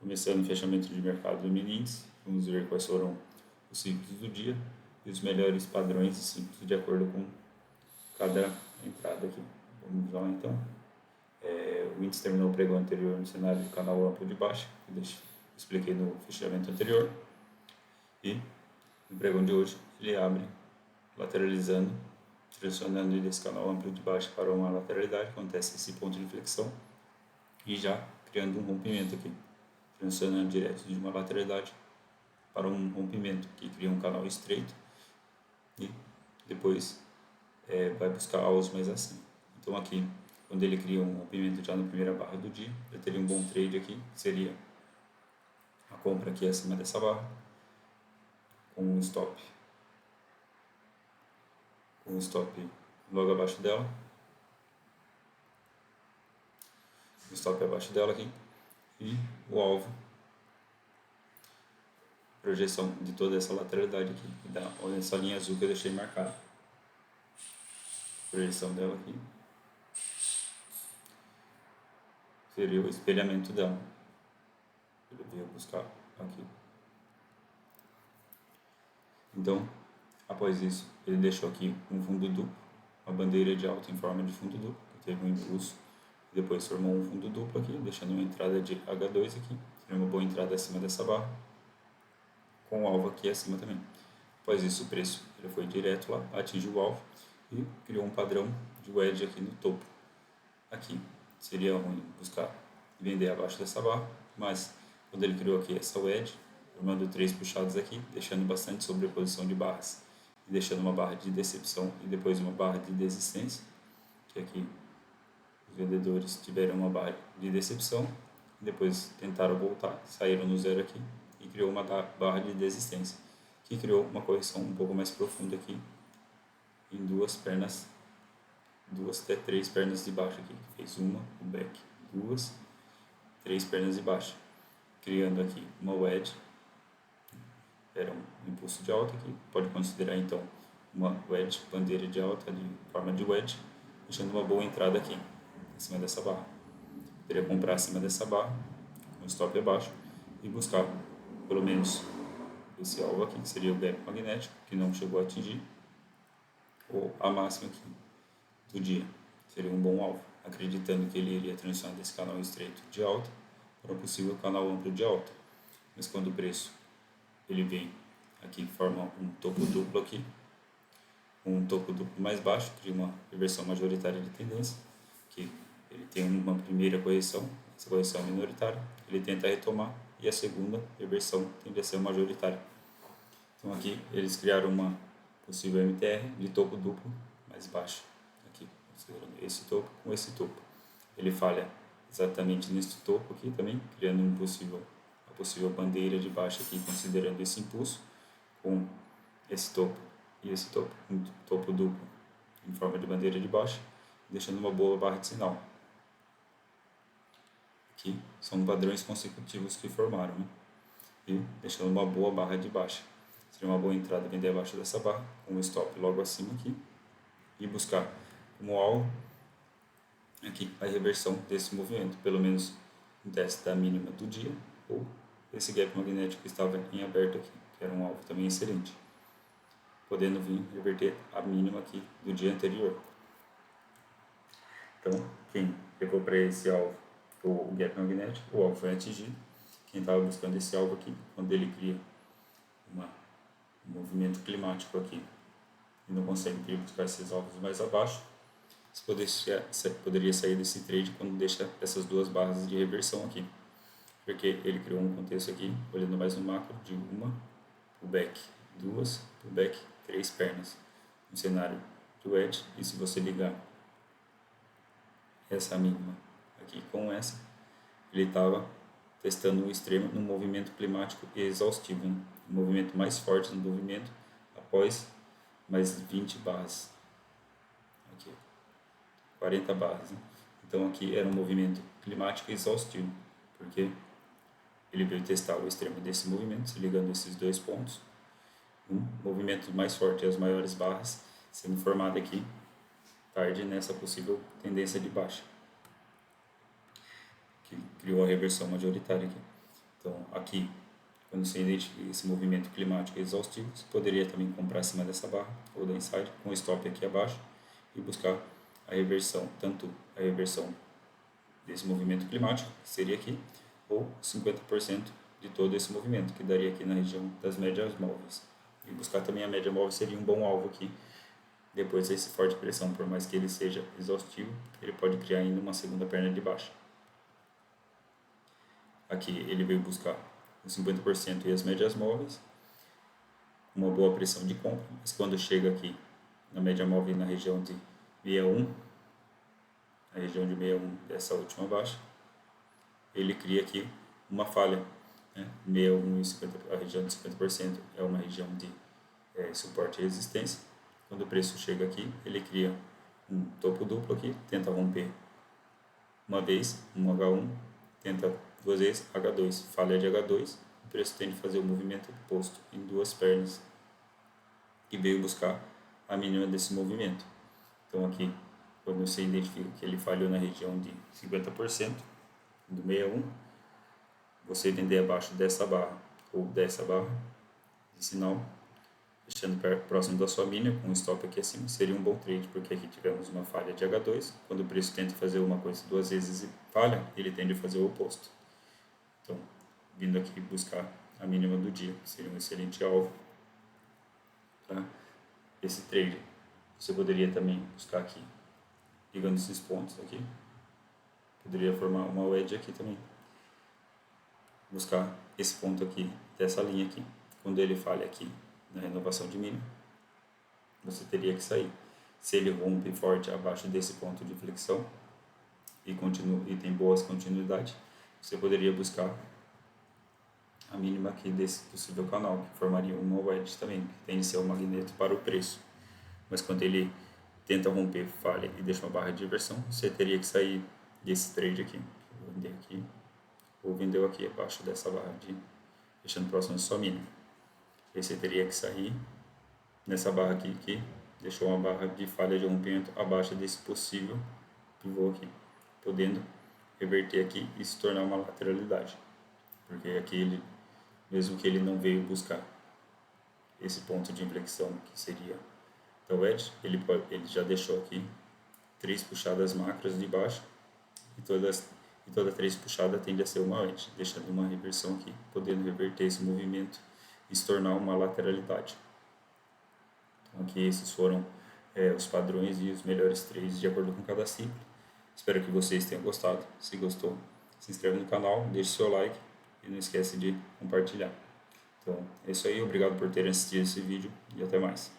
Começando o fechamento de mercado do mini índice, vamos ver quais foram os ciclos do dia e os melhores padrões de ciclos de acordo com cada entrada aqui. Vamos lá então. O índice terminou o pregão anterior no cenário de canal amplo de baixa, que eu expliquei no fechamento anterior, e no pregão de hoje ele abre lateralizando, direcionando desse canal amplo de baixa para uma lateralidade, acontece esse ponto de inflexão e já criando um rompimento aqui, transicionando direto de uma lateralidade para um rompimento que cria um canal estreito e depois vai buscar alvos mais acima. Então aqui, quando ele cria um rompimento já na primeira barra do dia, eu teria um bom trade aqui, que seria a compra aqui acima dessa barra, com um stop logo abaixo dela, o stop abaixo dela aqui, e o alvo, projeção de toda essa lateralidade aqui, olha essa linha azul que eu deixei marcada, projeção dela aqui, seria o espelhamento dela, ele veio buscar aqui. Então, após isso, ele deixou aqui um fundo duplo, uma bandeira de alta em forma de fundo duplo, que teve um impulso, e depois formou um fundo duplo aqui, deixando uma entrada de H2 aqui, seria uma boa entrada acima dessa barra, com o alvo aqui acima também. Após isso, o preço ele foi direto lá, atingiu o alvo e criou um padrão de wedge aqui no topo. Aqui seria ruim buscar vender abaixo dessa barra, mas quando ele criou aqui essa wedge, formando 3 puxados aqui, deixando bastante sobreposição de barras e deixando uma barra de decepção e depois uma barra de desistência, que aqui os vendedores tiveram uma barra de decepção e depois tentaram voltar, saíram no zero aqui e criou uma barra de desistência, que criou uma correção um pouco mais profunda aqui em duas até 3 pernas de baixo aqui, que fez uma, o back, 2, 3 pernas de baixo, criando aqui uma wedge. Era um impulso de alta aqui, pode considerar então uma wedge, bandeira de alta de forma de wedge, deixando uma boa entrada aqui, acima dessa barra. Poderia comprar acima dessa barra, com stop abaixo, e buscar pelo menos esse alvo aqui, que seria o gap magnético, que não chegou a atingir, ou a máxima aqui do dia, seria um bom alvo, acreditando que ele iria transicionar desse canal estreito de alta para um possível canal amplo de alta. Mas quando o preço ele vem aqui, forma um topo duplo aqui, um topo duplo mais baixo, cria uma reversão majoritária de tendência, que ele tem uma primeira correção, essa correção é minoritária, ele tenta retomar, e a segunda reversão tende a ser majoritária. Então aqui eles criaram uma possível MTR de topo duplo mais baixo, aqui, considerando esse topo com esse topo. Ele falha exatamente nesse topo aqui também, criando uma possível bandeira de baixa aqui, considerando esse impulso, com esse topo e esse topo, um topo duplo em forma de bandeira de baixa, deixando uma boa barra de sinal. Aqui são padrões consecutivos que formaram, né? E deixando uma boa barra de baixa. Seria uma boa entrada vender abaixo dessa barra, com o stop logo acima aqui, e buscar como alvo aqui a reversão desse movimento, pelo menos um teste da mínima do dia, ou esse gap magnético que estava em aberto aqui, que era um alvo também excelente, podendo vir reverter a mínima aqui do dia anterior. Então, quem pegou para esse alvo o gap magnético, o alvo foi atingido. Quem estava buscando esse alvo aqui, quando ele cria um movimento climático aqui e não consegue buscar esses alvos mais abaixo, você poderia sair desse trade quando deixa essas duas barras de reversão aqui, porque ele criou um contexto aqui, olhando mais no macro, de uma, pullback, 2, pullback, 3 pernas, um cenário de wedge, e se você ligar essa mínima aqui com essa, ele estava testando um extremo no movimento climático exaustivo, né? Um movimento mais forte no movimento após mais 20 barras, aqui, 40 barras, né? Então aqui era um movimento climático exaustivo, porque ele veio testar o extremo desse movimento, se ligando esses dois pontos, um movimento mais forte e as maiores barras sendo formado aqui tarde nessa possível tendência de baixa, que criou a reversão majoritária aqui. Então, aqui, quando você identifica esse movimento climático exaustivo, você poderia também comprar acima dessa barra ou da inside, com stop aqui abaixo, e buscar a reversão, tanto a reversão desse movimento climático, que seria aqui, ou 50% de todo esse movimento, que daria aqui na região das médias móveis. E buscar também a média móvel seria um bom alvo aqui. Depois desse forte pressão, por mais que ele seja exaustivo, ele pode criar ainda uma segunda perna de baixa. Aqui ele veio buscar os 50% e as médias móveis, uma boa pressão de compra, mas quando chega aqui na média móvel na região de 61, a região de 61 dessa última baixa, ele cria aqui uma falha, né? 61 e 50, a região de 50% é uma região de suporte e resistência. Quando o preço chega aqui, ele cria um topo duplo aqui, tenta romper uma vez, um H1, tenta duas vezes H2, falha de H2, o preço tende a fazer o movimento oposto em duas pernas e veio buscar a mínima desse movimento. Então aqui, quando você identifica que ele falhou na região de 50% do 61, você vender abaixo dessa barra ou dessa barra de sinal, deixando próximo da sua mínima, com um stop aqui acima, seria um bom trade, porque aqui tivemos uma falha de H2, quando o preço tenta fazer uma coisa duas vezes e falha, ele tende a fazer o oposto. Então, vindo aqui buscar a mínima do dia, seria um excelente alvo para esse trade. Você poderia também buscar aqui, ligando esses pontos aqui, poderia formar uma wedge aqui também, buscar esse ponto aqui, dessa linha aqui, quando ele falha aqui na renovação de mínima, você teria que sair. Se ele rompe forte abaixo desse ponto de flexão e tem boas continuidades, você poderia buscar a mínima aqui desse possível canal, que formaria uma wedge também, que tem de ser um magneto para o preço. Mas quando ele tenta romper, falha e deixa uma barra de inversão, você teria que sair desse trade aqui, vender aqui, ou vendeu aqui abaixo dessa barra, deixando próximo da sua mínima. Aí você teria que sair nessa barra aqui, que deixou uma barra de falha de rompimento abaixo desse possível pivô aqui, podendo reverter aqui e se tornar uma lateralidade. Porque aqui ele, mesmo que ele não veio buscar esse ponto de inflexão que seria da wedge, ele já deixou aqui 3 puxadas macros de baixo e toda 3 puxadas tende a ser uma wedge, deixando uma reversão aqui, podendo reverter esse movimento e se tornar uma lateralidade. Então aqui esses foram os padrões e os melhores trades de acordo com cada ciclo. Espero que vocês tenham gostado. Se gostou, se inscreve no canal, deixe seu like e não esquece de compartilhar. Então é isso aí, obrigado por terem assistido esse vídeo e até mais.